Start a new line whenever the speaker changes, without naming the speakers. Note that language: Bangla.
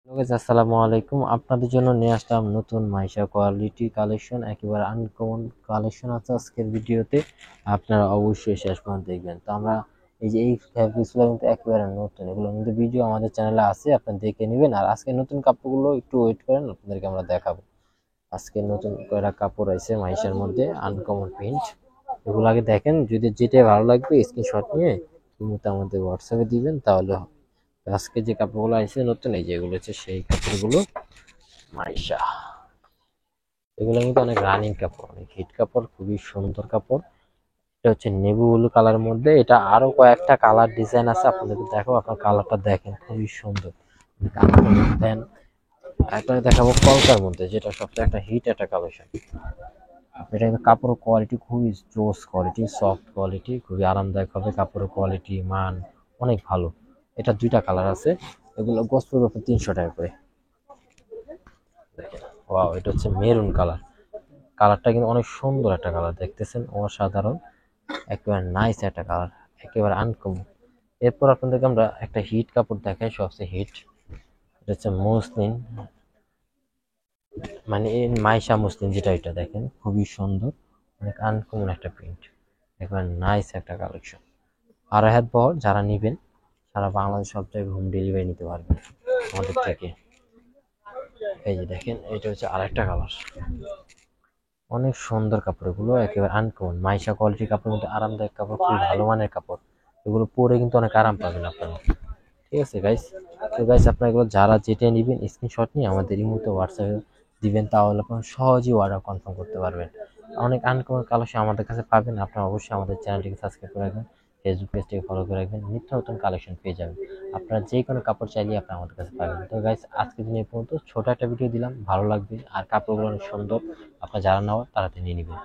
আসসালামু আলাইকুম। আপনাদের জন্য নিয়ে আসলাম নতুন মাইশা কোয়ালিটি কালেকশন, একেবারে আনকমন কালেকশন আছে আজকের ভিডিওতে। আপনারা অবশ্যই শেষ পর্যন্ত দেখবেন। তো আমরা এই ফ্যাব্রিক্সগুলো কিন্তু একেবারে নতুন, এগুলো কিন্তু ভিডিও আমাদের চ্যানেলে আছে, আপনারা দেখে নেবেন। আর আজকে নতুন কাপড়গুলো একটু ওয়েট করেন, আপনাদেরকে আমরা দেখাবো। আজকে নতুন কয়েকটা কাপড় আছে মাইশার মধ্যে, আনকমন প্রিন্ট। এগুলো আগে দেখেন, যদি যেটা ভালো লাগবে স্ক্রিনশট নিয়ে কিন্তু আমাদের হোয়াটসঅ্যাপে দিবেন, তাহলে হবে। আজকে যে কাপড়গুলো আছে নতুন, এই যেগুলো হচ্ছে সেই কাপড়গুলো মাইশা। এগুলো কিন্তু অনেক রানিং কাপড়, অনেক হিট কাপড়, খুবই সুন্দর কাপড়। এটা হচ্ছে নেভি ব্লু কালার মধ্যে, এটা আরো কয়েকটা কালার ডিজাইন আছে, আপনাদেরকে দেখো। আপনার কালারটা দেখেন, খুবই সুন্দর। দেন একটা দেখাবো কলকার মধ্যে, যেটা সবচেয়ে একটা হিট একটা কালেকশন। এটা কিন্তু কাপড়ের কোয়ালিটি খুবই জোস কোয়ালিটি, সফট কোয়ালিটি, খুবই আরামদায়ক হবে। কাপড়ের কোয়ালিটি মান অনেক ভালো। এটা দুইটা কালার আছে, এগুলো গজ পড়বে 300 টাকা করে। ওয়াও, এটা হচ্ছে মেরুন কালার। কালারটা কিন্তু অনেক সুন্দর একটা কালার, দেখতেছেন, অসাধারণ, একেবারে নাইস একটা কালার, একেবারে আনকমন। এরপর আপনাদেরকে আমরা একটা হিট কাপড় দেখাই, সবচেয়ে হিট। এটা হচ্ছে মসলিন, মানে এই মাইশা মসলিন যেটা, এটা দেখেন খুবই সুন্দর, অনেক আনকমন একটা প্রিন্ট, একেবারে নাইস একটা কালেকশন। 2.5 হাত বহর, যারা নিবেন সারা বাংলাদেশ সব জায়গায় হোম ডেলিভারি নিতে পারবেন আমাদের থেকে। এই যে দেখেন, এটা হচ্ছে আরেকটা কালার, অনেক সুন্দর কাপড়, এগুলো একেবারে আনকমন মাইশা কোয়ালিটির কাপড়, কিন্তু আরামদায়ক কাপড়, খুবই ভালো মানের কাপড়। এগুলো পরে কিন্তু অনেক আরাম পাবেন আপনারা। ঠিক আছে গাইস? তো গাইস, আপনারা এগুলো যারা যেটা নেবেন স্ক্রিনশট নিয়ে আমাদের এই মুহূর্তে হোয়াটসঅ্যাপে দিবেন, তাহলে আপনারা সহজেই অর্ডার কনফার্ম করতে পারবেন। অনেক আনকমন কালেকশন আমাদের কাছে পাবেন। আপনারা অবশ্যই আমাদের চ্যানেলটিকে সাবস্ক্রাইব করে রাখবেন, ফেসবুক পেজটিকে ফলো করে রাখবেন, নিত্য নতুন কালেকশন পেয়ে যাবেন। আপনারা যে কোনো কাপড় চাইলে আপনারা আমাদের কাছে পাবেন। তো গাইস, আজকের দিন এই পর্যন্ত, ছোট একটা ভিডিও দিলাম, ভালো লাগবে। আর কাপড়গুলো অনেক সুন্দর, আপনারা যারা নেওয়ার তাড়াতাড়ি নিয়ে নেবেন।